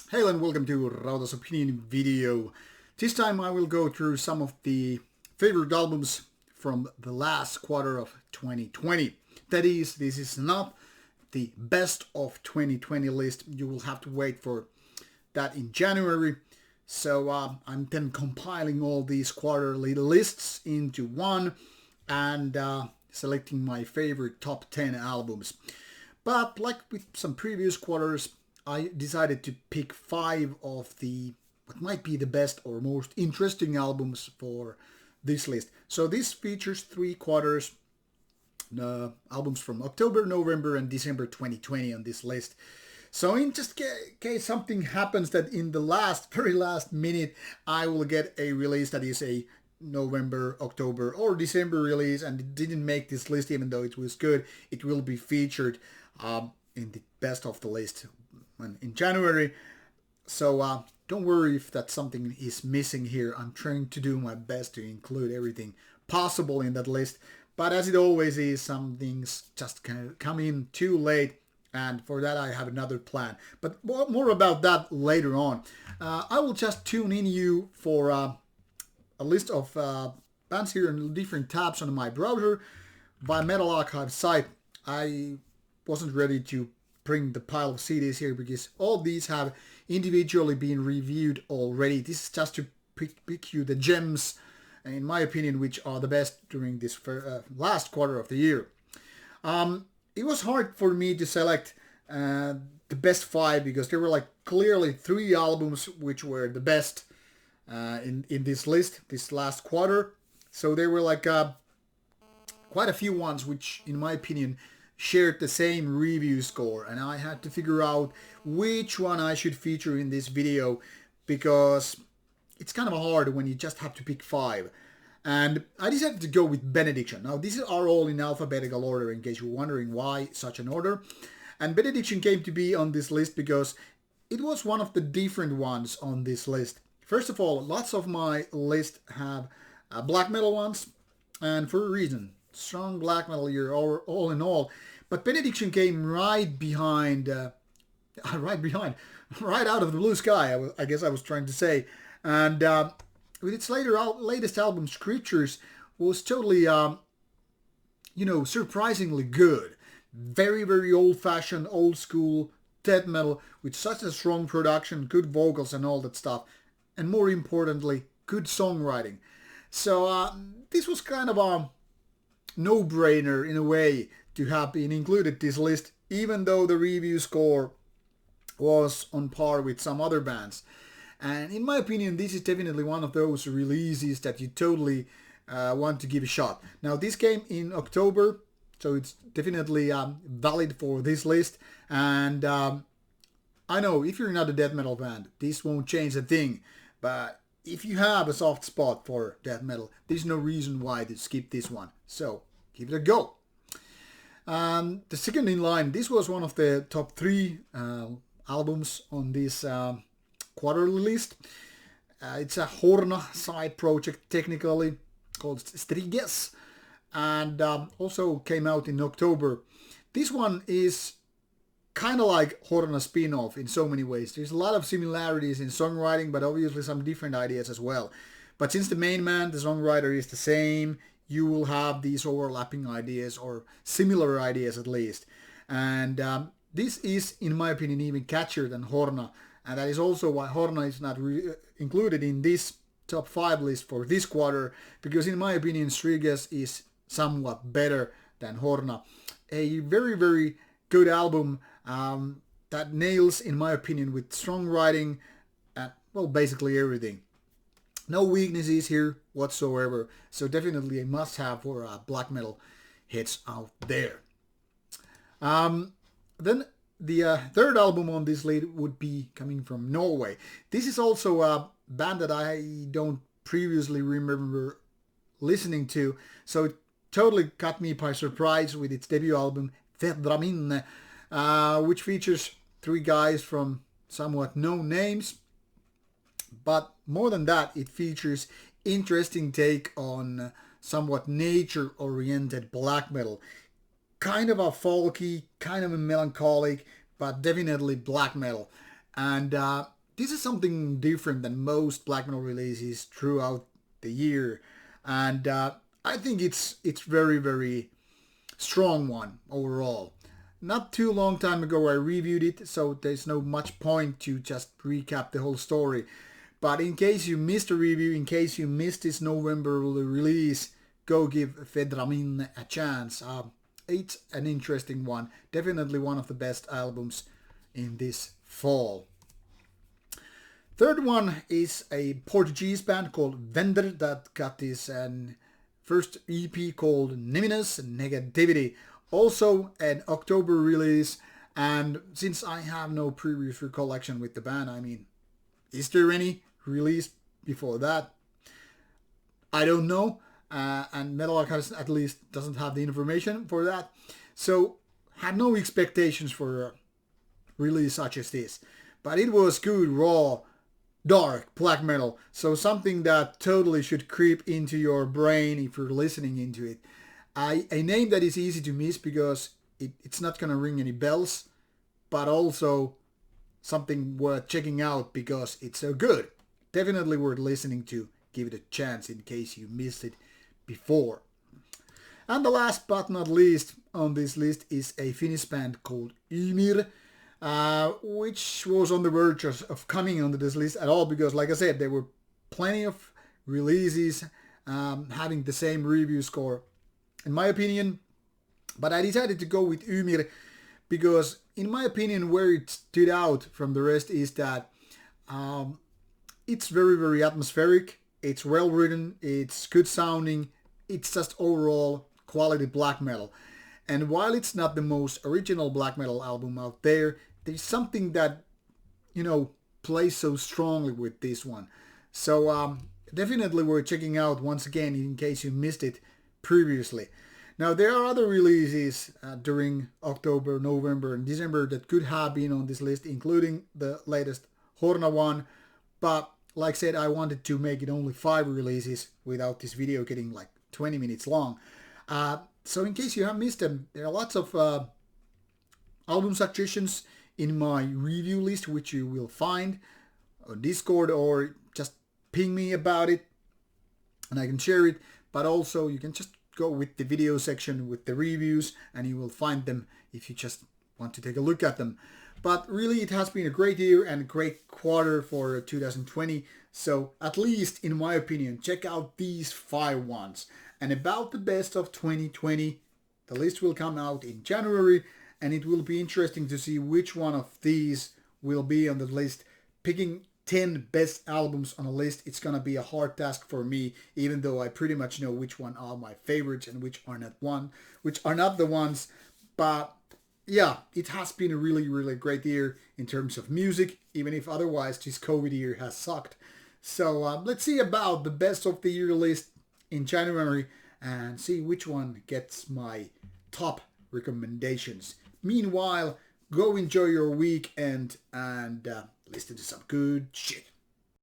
Hello and welcome to Rauta's opinion video. This time I will go through some of the favorite albums from the last quarter of 2020. That is, this is not the best of 2020 list. You will have to wait for that in January. So I'm then compiling all these quarterly lists into one and selecting my favorite top 10 albums. But like with some previous quarters, I decided to pick 5 of the what might be the best or most interesting albums for this list. So this features 3 quarters, albums from October, November and December 2020 on this list. So in just case something happens that in the very last minute I will get a release that is a November, October or December release and it didn't make this list even though it was good, it will be featured in the best of the list in January. So don't worry if that something is missing here. I'm trying to do my best to include everything possible in that list. But as it always is, some things just kind of come in too late. And for that I have another plan. But more about that later on. I will just tune in you for a list of bands here in different tabs on my browser. By Metal Archive site, I wasn't ready to bring the pile of CDs here because all these have individually been reviewed already. This is just to pick you the gems, in my opinion, which are the best during this last quarter of the year. It was hard for me to select the best 5 because there were like clearly 3 albums which were the best in this list this last quarter. So there were like quite a few ones which, in my opinion, shared the same review score, and I had to figure out which one I should feature in this video because it's kind of hard when you just have to pick 5. And I decided to go with Benediction. Now these are all in alphabetical order in case you're wondering why such an order. And Benediction came to be on this list because it was one of the different ones on this list. First of all, lots of my list have black metal ones, and for a reason. Strong black metal year all in all. But Benediction came right behind, right out of the blue sky, I guess I was trying to say. And with its latest album, Scriptures, was totally, surprisingly good. Very, very old-fashioned, old-school death metal with such a strong production, good vocals and all that stuff. And more importantly, good songwriting. So this was kind of a no-brainer in a way to have been included this list, even though the review score was on par with some other bands. And in my opinion, this is definitely one of those releases that you totally want to give a shot. Now this came in October, so it's definitely valid for this list. And I know if you're not a death metal band, this won't change a thing. But if you have a soft spot for death metal, there's no reason why to skip this one. So give it a go. The second in line, this was one of the top 3 albums on this quarterly list. It's a Horna side project technically called Striges, and also came out in October. This one is kind of like Horna spin-off in so many ways. There's a lot of similarities in songwriting, but obviously some different ideas as well. But since the main man, the songwriter, is the same, you will have these overlapping ideas or similar ideas at least. And this is, in my opinion, even catchier than Horna. And that is also why Horna is not included in this top 5 list for this quarter, because in my opinion, Striges is somewhat better than Horna. A very, very good album that nails, in my opinion, with strong writing and, well, basically everything. No weaknesses here whatsoever, so definitely a must-have for black metal hits out there. Then the third album on this list would be coming from Norway. This is also a band that I don't previously remember listening to, so it totally caught me by surprise with its debut album, Verdramin, which features 3 guys from somewhat known names. But more than that, it features interesting take on somewhat nature-oriented black metal. Kind of a folky, kind of a melancholic, but definitely black metal. And this is something different than most black metal releases throughout the year, and I think it's very, very strong one overall. Not too long time ago I reviewed it, so there's no much point to just recap the whole story. But in case you missed a review, in case you missed this November release, go give Fedramin a chance. It's an interesting one. Definitely one of the best albums in this fall. Third one is a Portuguese band called Vender that got this first EP called Neminous Negativity. Also an October release, and since I have no previous recollection with the band, I mean, is there any release before that? I don't know, and Metal Archives at least doesn't have the information for that, so had no expectations for a release such as this. But it was good, raw, dark black metal, so something that totally should creep into your brain if you're listening into it. A name that is easy to miss because it's not going to ring any bells, but also something worth checking out because it's so good. Definitely worth listening to. Give it a chance in case you missed it before. And the last but not least on this list is a Finnish band called Emir, which was on the verge of coming onto this list at all because, like I said, there were plenty of releases having the same review score, in my opinion. But I decided to go with Emir because, in my opinion, where it stood out from the rest is that it's very, very atmospheric. It's well written. It's good sounding. It's just overall quality black metal. And while it's not the most original black metal album out there, there's something that, plays so strongly with this one. So definitely worth checking out once again in case you missed it previously. Now there are other releases during October, November and December that could have been on this list, including the latest Horna one. But like I said, I wanted to make it only 5 releases without this video getting like 20 minutes long. So in case you have missed them, there are lots of album suggestions in my review list, which you will find on Discord, or just ping me about it and I can share it. But also you can just go with the video section with the reviews and you will find them if you just want to take a look at them. But really it has been a great year and a great quarter for 2020. So at least in my opinion, check out these 5 ones. And about the best of 2020, the list will come out in January, and it will be interesting to see which one of these will be on the list. Picking 10 best albums on a list, it's gonna be a hard task for me, even though I pretty much know which one are my favorites and which are not the ones. But yeah, it has been a really, really great year in terms of music, even if otherwise this COVID year has sucked. So let's see about the best of the year list in January and see which one gets my top recommendations. Meanwhile, go enjoy your weekend and listen to some good shit.